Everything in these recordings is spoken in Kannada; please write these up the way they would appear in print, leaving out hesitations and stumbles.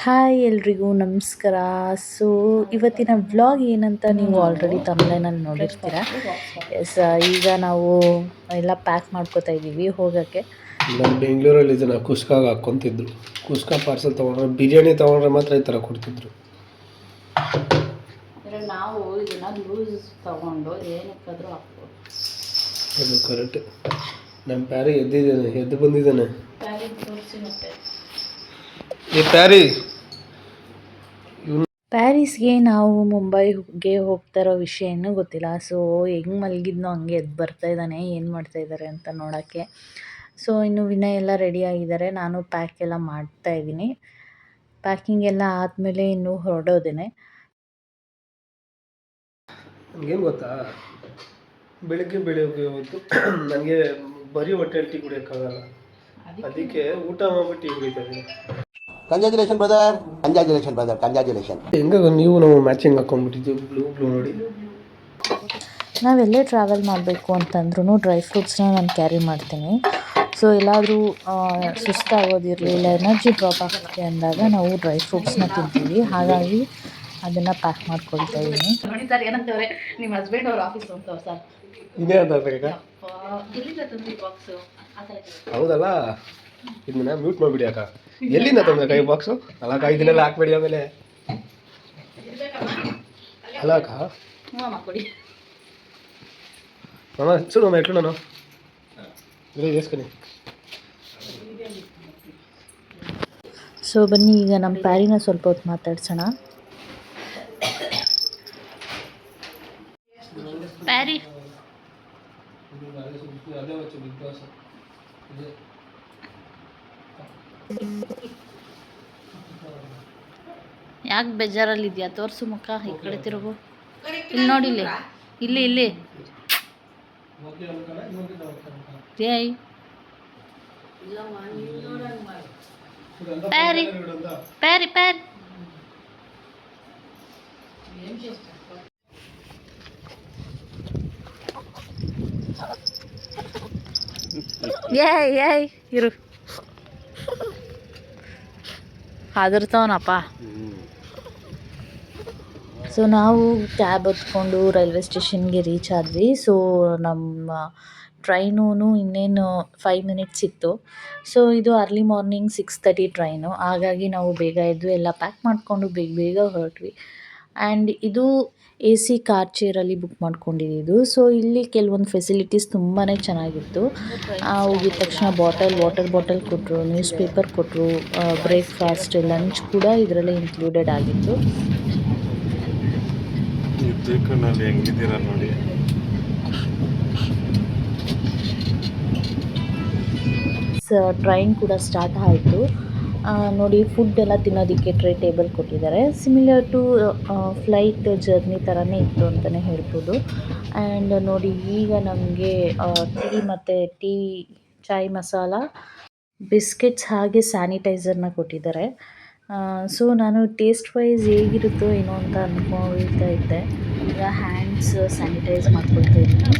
ಹಾಯ್ ಎಲ್ರಿಗೂ ನಮಸ್ಕಾರ. ಸೊ ಇವತ್ತಿನ ವ್ಲಾಗ್ ಏನಂತ ನೀವು ಆಲ್ರೆಡಿ ತಮಿಳ್ನಲ್ಲಿ ನೋಡಿರ್ತೀರ. ಎಸ್, ಈಗ ನಾವು ಎಲ್ಲ ಪ್ಯಾಕ್ ಮಾಡ್ಕೋತಾ ಇದ್ದೀವಿ ಹೋಗೋಕ್ಕೆ. ನಾನು ಬೆಂಗಳೂರಲ್ಲಿ ಇದನ್ನು ಕುಸ್ಕಾಗ ಹಾಕ್ಕೊತಿದ್ರು. ಕುಸ್ಕಾ ಪಾರ್ಸಲ್ ತೊಗೊಂಡ್ರೆ ಬಿರಿಯಾನಿ ತೊಗೊಂಡ್ರೆ ಮಾತ್ರ ಈ ಥರ ಕೊಡ್ತಿದ್ರು. ನಾವು ಇದನ್ನು ಲೂಸ್ ತೊಗೊಂಡು ಏನಕ್ಕಾದರೂ ಹಾಕ್ಬೋದು. ಅದು ಕರೆಕ್ಟ್. ನಮ್ಮ ಪ್ಯಾರಿ ಎದ್ದು ಬಂದಿದ್ದಾನೆ. ತೋರಿಸಿ ಮತ್ತೆ ಪ್ಯಾರಿಸ್ಗೆ ನಾವು ಮುಂಬೈಗೆ ಹೋಗ್ತಾ ಇರೋ ವಿಷಯ ಇನ್ನೂ ಗೊತ್ತಿಲ್ಲ. ಸೊ ಹೆಂಗೆ ಮಲಗಿದ್ನೋ ಹಂಗೆ ಎದ್ದು ಬರ್ತಾ ಇದ್ದಾನೆ, ಏನು ಮಾಡ್ತಾ ಇದ್ದಾರೆ ಅಂತ ನೋಡೋಕ್ಕೆ. ಸೊ ಇನ್ನು ವಿನಯ್ ಎಲ್ಲ ರೆಡಿ ಆಗಿದ್ದಾರೆ, ನಾನು ಪ್ಯಾಕ್ ಎಲ್ಲ ಮಾಡ್ತಾ ಇದ್ದೀನಿ. ಪ್ಯಾಕಿಂಗ್ ಎಲ್ಲ ಆದಮೇಲೆ ಇನ್ನೂ ಹೊರಡೋದೇನೆ. ನನಗೇನು ಗೊತ್ತಾ, ಬೆಳಿಗ್ಗೆ ಹೊತ್ತು ನನಗೆ ಬರೀ ಹೊಟ್ಟೆ ಟೀ ಕುಡಿಯೋಕ್ಕಾಗಲ್ಲ. ಅದಕ್ಕೆ ಊಟ ಮಾಡ್ಬಿಟ್ಟು ಟೀ ಕುಡಿತಾ ಇದ್ದೀನಿ. Congratulation brother, congratulation brother, congratulation. ಹೆಂಗ ನೀವು ನಾವು ಮ್ಯಾಚಿಂಗ್ ಹಾಕೊಂಡ್ಬಿಟ್ಟಿದ್ದೀವಿ, ಬ್ಲೂ ನೋಡಿ. ನಾವೆಲ್ಲೇ ಟ್ರಾವೆಲ್ ಮಾಡಬೇಕು ಅಂತಂದ್ರೂ ಡ್ರೈ ಫ್ರೂಟ್ಸ್ನ ನಾನು ಕ್ಯಾರಿ ಮಾಡ್ತೀನಿ. ಸೊ ಎಲ್ಲಾದರೂ ಸುಸ್ತಾಗೋದಿರಲಿಲ್ಲ, ಎನರ್ಜಿ ಡ್ರಾಪ್ ಆಗ್ತಿದೆ ಅಂದಾಗ ನಾವು ಡ್ರೈ ಫ್ರೂಟ್ಸ್ನ ತಿಂತೀವಿ. ಹಾಗಾಗಿ ಅದನ್ನು ಪ್ಯಾಕ್ ಮಾಡ್ಕೊಳ್ತಾ ಇದ್ದೀನಿ. ನೋಡಿ ಸರ್, ಏನಂತವ್ರೆ ನಿಮ್ಮ ಹಸ್ಬೆಂಡ್ ಅವ್ರ ಆಫೀಸ್ ಅಂತ ಸರ್. ಇದೇ ಅಂತ ಎಲ್ಲಿಂದ ತಂದ್ರಿ ಬಾಕ್ಸು? ಹೌದಲ್ಲ, ಇದನ್ನ ಮ್ಯೂಟ್ ಮಾಡಿಬಿಡಿ ಅಕ್ಕ. ಎಲ್ಲಿಂದ ತಂದ್ರೆ ಕೈ ಬಾಕ್ಸು? ಅಲ್ಲ ಅಕ್ಕ, ಇದನ್ನೆಲ್ಲ ಹಾಕ್ಬೇಡಿ ಆಮೇಲೆ. ಅಲ್ಲ ಅಕ್ಕ, ಕೊಡಿ ಮಾಮ ಸುಡು ಮಾಮ, ಎట్లు ನಾನು వేసుకొని. ಸೊ ಬನ್ನಿ ಈಗ ನಮ್ಮ ಪ್ಯಾರಿನ ಸ್ವಲ್ಪ ಹೊತ್ತು ಮಾತಾಡ್ಸೋಣ. ಪ್ಯಾರಿ ಯಾಕೆ ಬೇಜಾರಲ್ಲಿದ್ಯಾ? ತೋರಿಸು ಮುಖ, ಈ ಕಡೆ ತಿರುಗು. ಇಲ್ಲಿ ನೋಡಿ, ಇಲ್ಲಿ ಏಯ್ ಪ್ಯಾರಿ ಪ್ಯಾರಿ ಪ್ಯಾರಿ ಏಯ್ ಇರು, ಹಾದಿರ್ತಾವನಪ್ಪ. ಸೊ ನಾವು ಕ್ಯಾಬ್ ಹತ್ಕೊಂಡು ರೈಲ್ವೆ ಸ್ಟೇಷನ್ಗೆ ರೀಚ್ ಆದ್ವಿ. ಸೊ ನಮ್ಮ ಟ್ರೈನೂ ಇನ್ನೇನು 5 ಮಿನಿಟ್ಸ್ ಇತ್ತು. ಸೊ ಇದು ಅರ್ಲಿ ಮಾರ್ನಿಂಗ್ 6:30 ಟ್ರೈನು. ಹಾಗಾಗಿ ನಾವು ಬೇಗ ಎದ್ದು ಎಲ್ಲ ಪ್ಯಾಕ್ ಮಾಡಿಕೊಂಡು ಬೇಗ ಹೊರಟ್ವಿ. ಆ್ಯಂಡ್ ಇದು AC ಕಾರ್ ಚೇರಲ್ಲಿ ಬುಕ್ ಮಾಡ್ಕೊಂಡಿದ್ದು. ಸೊ ಇಲ್ಲಿ ಕೆಲವೊಂದು ಫೆಸಿಲಿಟೀಸ್ ತುಂಬಾ ಚೆನ್ನಾಗಿತ್ತು. ಹೋಗಿದ ತಕ್ಷಣ ವಾಟರ್ ಬಾಟಲ್ ಕೊಟ್ಟರು, ನ್ಯೂಸ್ ಪೇಪರ್ ಕೊಟ್ಟರು, ಬ್ರೇಕ್ಫಾಸ್ಟ್, ಲಂಚ್ ಕೂಡ ಇದರಲ್ಲೇ ಇನ್ಕ್ಲೂಡೆಡ್ ಆಗಿತ್ತು. ಹೆಂಗಿದ್ದೀರಾ ನೋಡಿ. ಟ್ರೈನ್ ಕೂಡ ಸ್ಟಾರ್ಟ್ ಆಯಿತು. ನೋಡಿ, ಫುಡ್ ಎಲ್ಲ ತಿನ್ನೋದಕ್ಕೆ ಟೇಬಲ್ ಕೊಟ್ಟಿದ್ದಾರೆ. ಸಿಮಿಲರ್ ಟು ಫ್ಲೈಟ್ ಜರ್ನಿ ಥರನೇ ಇತ್ತು ಅಂತಲೇ ಹೇಳ್ಬೋದು. ಆ್ಯಂಡ್ ನೋಡಿ, ಈಗ ನಮಗೆ ಟೀ ಮತ್ತು ಚಾಯ್ ಮಸಾಲ, ಬಿಸ್ಕೆಟ್ಸ್ ಹಾಗೆ ಸ್ಯಾನಿಟೈಸರ್ನ ಕೊಟ್ಟಿದ್ದಾರೆ. ಸೊ ನಾನು ಟೇಸ್ಟ್ ವೈಸ್ ಹೇಗಿರುತ್ತೋ ಏನೋ ಅಂತ ಅಂದ್ಕೊಳ್ತಾ ಇದ್ದೆ. ಈಗ ಹ್ಯಾಂಡ್ಸ್ ಸ್ಯಾನಿಟೈಸ್ ಮಾಡ್ಕೊಳ್ತಾ ಇದ್ದೀನಿ.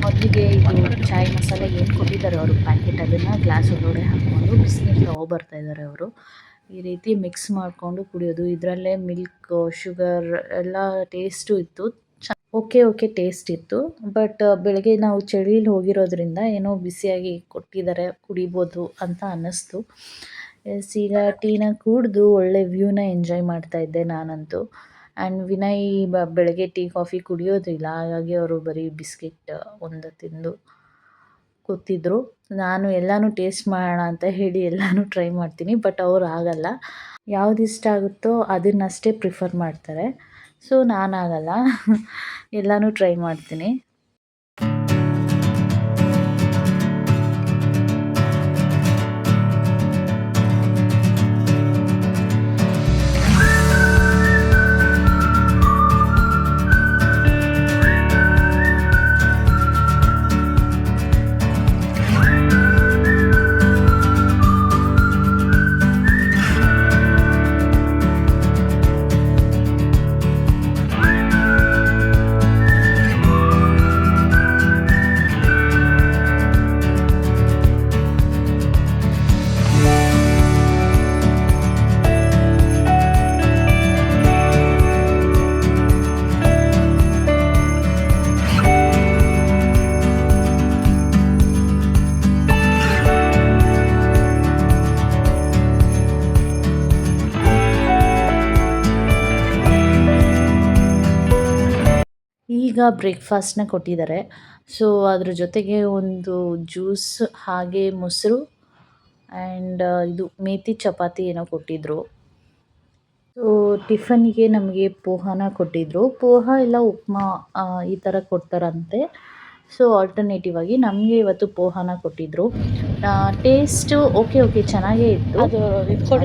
ಮೊದಲಿಗೆ ಇದು ಚಾಯ್ ಮಸಾಲ ಏನು ಕೊಟ್ಟಿದ್ದಾರೆ ಅವರು ಪ್ಯಾಕೆಟ್, ಅದನ್ನು ಗ್ಲಾಸ್ ಒಳಗಡೆ ಹಾಕ್ಕೊಂಡು ಬಿಸಿನೀರು ತೊಗೊಬರ್ತಾ ಇದ್ದಾರೆ ಅವರು. ಈ ರೀತಿ ಮಿಕ್ಸ್ ಮಾಡಿಕೊಂಡು ಕುಡಿಯೋದು. ಇದರಲ್ಲೇ ಮಿಲ್ಕ್, ಶುಗರ್ ಎಲ್ಲ ಟೇಸ್ಟು ಇತ್ತು. ಓಕೆ ಟೇಸ್ಟ್ ಇತ್ತು. ಬಟ್ ಬೆಳಗ್ಗೆ ನಾವು ಚಳಿಲಿ ಹೋಗಿರೋದ್ರಿಂದ ಏನೋ ಬಿಸಿಯಾಗಿ ಕೊಟ್ಟಿದ್ದಾರೆ, ಕುಡಿಬೋದು ಅಂತ ಅನ್ನಿಸ್ತು. ಈಗ ಟೀನ ಕುಡಿದು ಒಳ್ಳೆ ವ್ಯೂನ ಎಂಜಾಯ್ ಮಾಡ್ತಾ ಇದ್ದೆ ನಾನಂತೂ. ಆ್ಯಂಡ್ ವಿನಯ್ ಬೆಳಗ್ಗೆ ಟೀ ಕಾಫಿ ಕುಡಿಯೋದಿಲ್ಲ, ಹಾಗಾಗಿ ಅವರು ಬರೀ ಬಿಸ್ಕೆಟ್ ಒಂದು ತಿಂದು ಕೂತಿದ್ರು. ನಾನು ಎಲ್ಲನೂ ಟೇಸ್ಟ್ ಮಾಡೋಣ ಅಂತ ಹೇಳಿ ಎಲ್ಲನೂ ಟ್ರೈ ಮಾಡ್ತೀನಿ. ಬಟ್ ಅವ್ರು ಆಗಲ್ಲ, ಯಾವ್ದು ಇಷ್ಟ ಆಗುತ್ತೋ ಅದನ್ನಷ್ಟೇ ಪ್ರಿಫರ್ ಮಾಡ್ತಾರೆ. ಸೊ ನಾನಾಗಲ್ಲ, ಎಲ್ಲನೂ ಟ್ರೈ ಮಾಡ್ತೀನಿ. ಈಗ ಬ್ರೇಕ್ಫಾಸ್ಟ್ನ ಕೊಟ್ಟಿದ್ದಾರೆ. ಸೊ ಅದ್ರ ಜೊತೆಗೆ ಒಂದು ಜ್ಯೂಸ್ ಹಾಗೆ ಮೊಸರು ಆ್ಯಂಡ್ ಇದು ಮೇಥಿ ಚಪಾತಿ ಏನೋ ಕೊಟ್ಟಿದ್ದರು. ಸೊ ಟಿಫನ್ಗೆ ನಮಗೆ ಪೋಹಾನ ಕೊಟ್ಟಿದ್ದರು. ಪೋಹ ಇಲ್ಲ ಉಪ್ಮಾ ಈ ಥರ ಕೊಡ್ತಾರಂತೆ. ಸೊ ಆಲ್ಟರ್ನೇಟಿವ್ ಆಗಿ ನಮಗೆ ಇವತ್ತು ಪೋಹಾನ ಕೊಟ್ಟಿದ್ದರು. ಟೇಸ್ಟು ಓಕೆ ಚೆನ್ನಾಗೇ ಇತ್ತು, ಅದು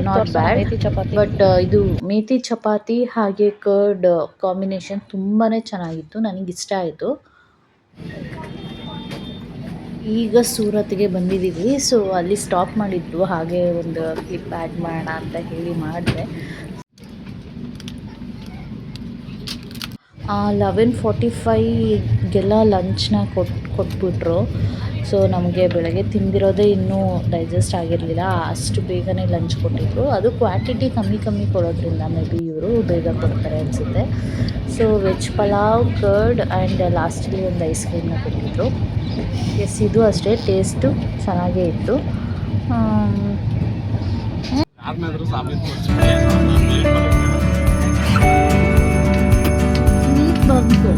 not bad. Methi chapati. But ಇದು ಮೇಥಿ ಚಪಾತಿ ಹಾಗೆ ಕರ್ಡ್ ಕಾಂಬಿನೇಷನ್ ತುಂಬಾ ಚೆನ್ನಾಗಿತ್ತು, ನನಗಿಷ್ಟ ಆಯಿತು. ಈಗ ಸೂರತ್ಗೆ ಬಂದಿದ್ದೀವಿ. ಸೊ ಅಲ್ಲಿ ಸ್ಟಾಪ್ ಮಾಡಿದ್ರು, ಹಾಗೆ ಒಂದು ಕ್ಲಿಪ್ ಆ್ಯಡ್ ಮಾಡೋಣ ಅಂತ ಹೇಳಿ ಮಾಡಿದೆ. 11:45ಗೆಲ್ಲ ಲಂಚ್ನ ಕೊಟ್ಬಿಟ್ರು. ಸೊ ನಮಗೆ ಬೆಳಗ್ಗೆ ತಿಂದಿರೋದೇ ಇನ್ನೂ ಡೈಜೆಸ್ಟ್ ಆಗಿರಲಿಲ್ಲ, ಅಷ್ಟು ಬೇಗನೆ ಲಂಚ್ ಕೊಟ್ಟಿದ್ರು. ಅದು ಕ್ವಾಂಟಿಟಿ ಕಮ್ಮಿ ಕೊಡೋದ್ರಿಂದ ಮೇ ಬಿ ಇವರು ಬೇಗ ಕೊಡ್ತಾರೆ ಅನಿಸುತ್ತೆ. So veg pulao, curd and ಲಾಸ್ಟಲ್ಲಿ ಒಂದು ಐಸ್ ಕ್ರೀಮ್ನ ಕೊಟ್ಟಿದ್ರು. ಎಸ್, ಇದು ಅಷ್ಟೇ ಟೇಸ್ಟು ಚೆನ್ನಾಗೇ ಇತ್ತು. ನೀರು ಬಂತು,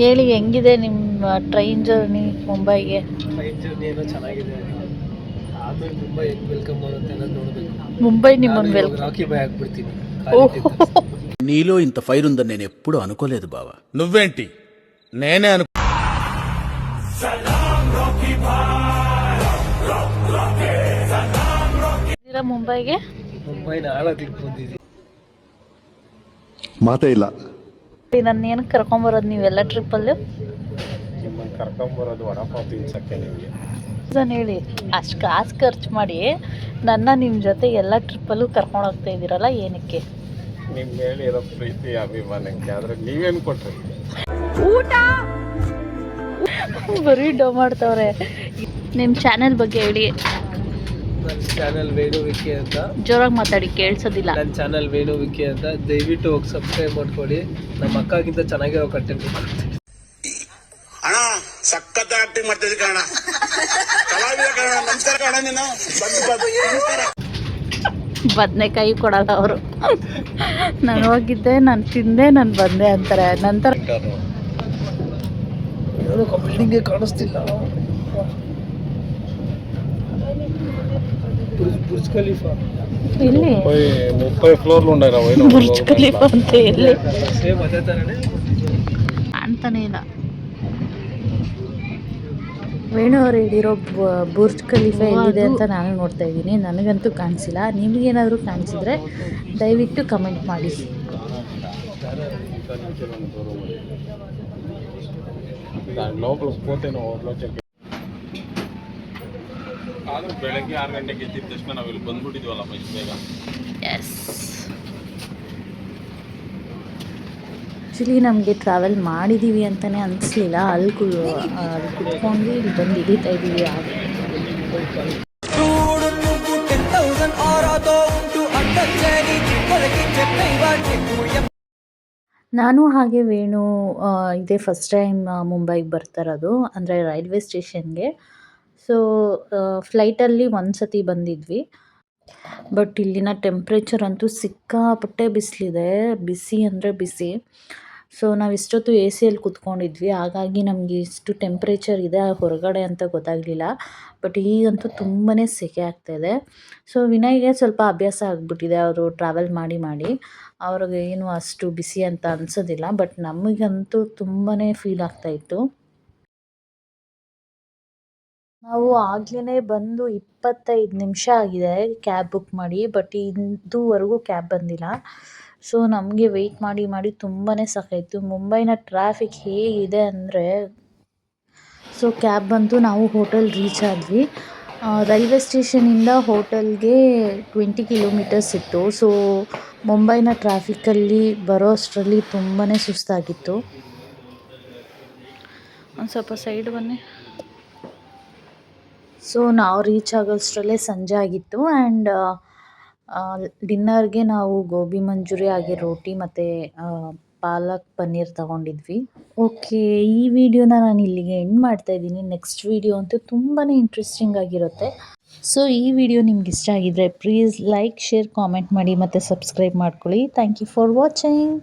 ಹೇಳಿ ಹೆಂಗಿದೆ ನಿಮ್ಮ ಟ್ರೈನ್ ಜರ್ನಿ ಮುಂಬೈಗೆ? ಟ್ರೈನ್ ಜರ್ನಿ ಏನೋ ಚೆನ್ನಾಗಿದೆ. ಆಮೇಲೆ ಮುಂಬೈ ಹೆಂಗ್ ವೆಲ್ಕಮ್ ಮಾಡುತ್ತೆ ಅನ್ನೋದು ನೋಡಬೇಕು. ముంబై నిమ్మని వెల్ రాకీ బాయ్ ಆಗ್ಬಿಡ್ತೀನಿ. నీలో ఇంత ఫైర్ ఉందని నేను ఎప్పుడూ అనుకోలేదు బావా. నువ్వేంటి నేనే అను ಮುಂಬೈಗೆ ಮುಂಬೈ ನಾಳಾಗ್ಲಿಕ್ಕೆ ಬಂದಿದ್ದೀವಿ. ಮಾತೇ ಇಲ್ಲ. ನನ್ನ ಏನು ಕರ್ಕೊಂಬರೋದು ನೀವೆಲ್ಲ ಟ್ರಿಪ್ಪಲ್ಲಿ? ನಿಮ್ಮನ್ನು ಕರ್ಕೊಂಬರೋದು ವಡಪಾವ್ ತಿನ್ಸಕ್ಕೆ ನಿಮಗೆ. ನಾನು ಹೇಳಿ ಅಷ್ಟು ಕಾಸು ಖರ್ಚು ಮಾಡಿ ನನ್ನ ನಿಮ್ಮ ಜೊತೆ ಎಲ್ಲ ಟ್ರಿಪ್ಪಲ್ಲೂ ಕರ್ಕೊಂಡು ಹೋಗ್ತಾ ಇದ್ದೀರಲ್ಲ, ಏನಕ್ಕೆ? ನಿಮ್ಮ ಹೇಳಿರೋ ಪ್ರೀತಿ ಅಭಿಮಾನಕ್ಕೆ ಆದರೆ ನೀವೇನು ಕೊಟ್ರಿ? ಊಟ ಬರೀ ಡೋ ಮಾಡ್ತವ್ರೆ. ನಿಮ್ಮ ಚಾನೆಲ್ ಬಗ್ಗೆ ಹೇಳಿ. ನನ್ನ ಚಾನಲ್ ವೇಣು ವಿಕೆ ಅಂತ. ಜೋರಾಗಿ ಮಾತಾಡಿ, ಕೇಳಿಸೋದಿಲ್ಲ. ನನ್ನ ಚಾನಲ್ ವೇಣು ವಿಕೆ ಅಂತ, ದಯವಿಟ್ಟು ಹೋಗಿ ಸಬ್ಸ್ಕ್ರೈಬ್ ಮಾಡ್ಕೊಳ್ಳಿ. ನಮ್ಮ ಅಕ್ಕಗಿಂತ ಚೆನ್ನಾಗಿರೋ ಕಂಟೆಂಟ್ ಮಾಡ್ತೀನಿ. ಅಣ್ಣ ಸಖತ್ ಆಕ್ಟಿಂಗ್ ಮಾಡ್ತಿದ್ದೆ ಕಣ, ಕಲಾವಿದ ಕಣ. ನಮಸ್ಕಾರ ಕಣ, ನೀನು ಬದನೆಕಾಯಿ ಕೊಡಲ್ಲ ಅವರು. ನಾನು ಹೋಗಿದ್ದೆ, ನಾನು ತಿಂದೆ, ನಾನು ಬಂದೆ ಅಂತಾರೆ. ನಂತರ ಬಿಲ್ಡಿಂಗೇ ಕಾಣಿಸ್ತಿಲ್ಲ. ಬುರ್ಜ್ ಖಲೀಫಾ ಇಲ್ಲಿ 30 ಫ್ಲೋರ್లు ఉన్నాయి. ಬುರ್ಜ್ ಖಲೀಫಾ ಅಂತ ಎಲ್ಲಿ ಸೇಮ್ ಅದೇ ಥರನೇ ಕಾಣ್ತಾನೆ ಇಲ್ಲ. ವೇಣು ಅವರು ಹೇಳಿರೋ ಬುರ್ಜ್ ಖಲೀಫಾ ಎಲ್ಲಿದೆ ಅಂತ ನಾನು ನೋಡ್ತಾ ಇದ್ದೀನಿ. ನನಗಂತೂ ಕಾಣಿಸಿಲ್ಲ. ನಿಮಗೇನಾದರೂ ಕಾಣಿಸಿದ್ರೆ ದಯವಿಟ್ಟು ಕಮೆಂಟ್ ಮಾಡಿ. ಲೋಕಲ್ಸ್ పోతేనో ಹೋಗ್ಲೋಚಕ್ಕೆ. ಆದರೂ ಬೆಳಗ್ಗೆ 6 ಗಂಟೆಗೆ ಎದ್ದಿದ ತಕ್ಷಣ ನಾವಿಲ್ಲಿ ಬಂದ್ಬಿಟ್ಟಿದ್ವಲ್ಲ ಇಷ್ಟು ಬೇಗ. ಎಸ್, ಆ್ಯಕ್ಚುಲಿ ನಮಗೆ ಟ್ರಾವೆಲ್ ಮಾಡಿದ್ದೀವಿ ಅಂತಲೇ ಅನಿಸ್ಲಿಲ್ಲ. ಅಲ್ಲಿ ಕುತ್ಕೊಂಡು ಇಲ್ಲಿ ಬಂದು ಹಿಡಿತಾ ಇದ್ದೀವಿ. ನಾನು ಹಾಗೆ ವೇಣು ಇದೇ ಫಸ್ಟ್ ಟೈಮ್ ಮುಂಬೈಗೆ ಬರ್ತಾ ಇರೋದು, ಅಂದರೆ ರೈಲ್ವೆ ಸ್ಟೇಷನ್ಗೆ. ಸೊ ಫ್ಲೈಟಲ್ಲಿ ಒಂದು ಸತಿ ಬಂದಿದ್ವಿ. ಬಟ್ ಇಲ್ಲಿನ ಟೆಂಪ್ರೇಚರ್ ಅಂತೂ ಸಿಕ್ಕಾಪಟ್ಟೆ ಬಿಸಿಲಿದೆ, ಬಿಸಿ ಅಂದರೆ ಬಿಸಿ. ಸೊ ನಾವು ಇಷ್ಟೊತ್ತು ಎ ಸಿಯಲ್ಲಿ ಕೂತ್ಕೊಂಡಿದ್ವಿ, ಹಾಗಾಗಿ ನಮಗೆ ಇಷ್ಟು ಟೆಂಪ್ರೇಚರ್ ಇದೆ ಹೊರಗಡೆ ಅಂತ ಗೊತ್ತಾಗಲಿಲ್ಲ. ಬಟ್ ಈಗಂತೂ ತುಂಬಾ ಸೆಕೆ ಆಗ್ತಾಯಿದೆ. ಸೊ ವಿನಯ್ಗೆ ಸ್ವಲ್ಪ ಅಭ್ಯಾಸ ಆಗಿಬಿಟ್ಟಿದೆ, ಅವರು ಟ್ರಾವೆಲ್ ಮಾಡಿ ಅವ್ರಿಗೆ ಏನು ಅಷ್ಟು ಬಿಸಿ ಅಂತ ಅನಿಸೋದಿಲ್ಲ. ಬಟ್ ನಮಗಂತೂ ತುಂಬಾ ಫೀಲ್ ಆಗ್ತಾಯಿತ್ತು. ನಾವು ಆಗ್ಲೇ ಬಂದು 25 ನಿಮಿಷ ಆಗಿದೆ ಕ್ಯಾಬ್ ಬುಕ್ ಮಾಡಿ, ಬಟ್ ಇದುವರೆಗೂ ಕ್ಯಾಬ್ ಬಂದಿಲ್ಲ. ಸೊ ನಮಗೆ ವೆಯ್ಟ್ ಮಾಡಿ ಮಾಡಿ ತುಂಬಾ ಸಾಕಾಯಿತು. ಮುಂಬೈನ ಟ್ರಾಫಿಕ್ ಹೇಗಿದೆ ಅಂದರೆ, ಸೊ ಕ್ಯಾಬ್ ಬಂತು, ನಾವು ಹೋಟೆಲ್ ರೀಚ್ ಆದ್ವಿ. ರೈಲ್ವೆ ಸ್ಟೇಷನಿಂದ ಹೋಟೆಲ್ಗೆ 20 ಕಿಲೋಮೀಟರ್ಸ್ ಇತ್ತು. ಸೊ ಮುಂಬೈನ ಟ್ರಾಫಿಕಲ್ಲಿ ಬರೋ ಅಷ್ಟರಲ್ಲಿ ತುಂಬಾ ಸುಸ್ತಾಗಿತ್ತು. ಒಂದು ಸ್ವಲ್ಪ ಸೈಡ್ ಬನ್ನಿ. ಸೊ ನಾವು ರೀಚ್ ಆಗೋಷ್ಟರಲ್ಲೇ ಸಂಜೆ ಆಗಿತ್ತು. ಆ್ಯಂಡ್ ಡಿನ್ನರ್ಗೆ ನಾವು ಗೋಬಿ ಮಂಚೂರಿ ಹಾಗೆ ರೋಟಿ ಮತ್ತು ಪಾಲಕ್ ಪನ್ನೀರ್ ತೊಗೊಂಡಿದ್ವಿ. ಓಕೆ, ಈ ವಿಡಿಯೋನ ನಾನು ಇಲ್ಲಿಗೆ ಎಂಡ್ ಮಾಡ್ತಾಯಿದ್ದೀನಿ. ನೆಕ್ಸ್ಟ್ ವಿಡಿಯೋ ಅಂತೂ ತುಂಬಾ ಇಂಟ್ರೆಸ್ಟಿಂಗ್ ಆಗಿರುತ್ತೆ. ಸೊ ಈ ವಿಡಿಯೋ ನಿಮ್ಗೆ ಇಷ್ಟ ಆಗಿದ್ರೆ ಪ್ಲೀಸ್ ಲೈಕ್, ಶೇರ್, ಕಾಮೆಂಟ್ ಮಾಡಿ ಮತ್ತು ಸಬ್ಸ್ಕ್ರೈಬ್ ಮಾಡ್ಕೊಳ್ಳಿ. Thank you for watching.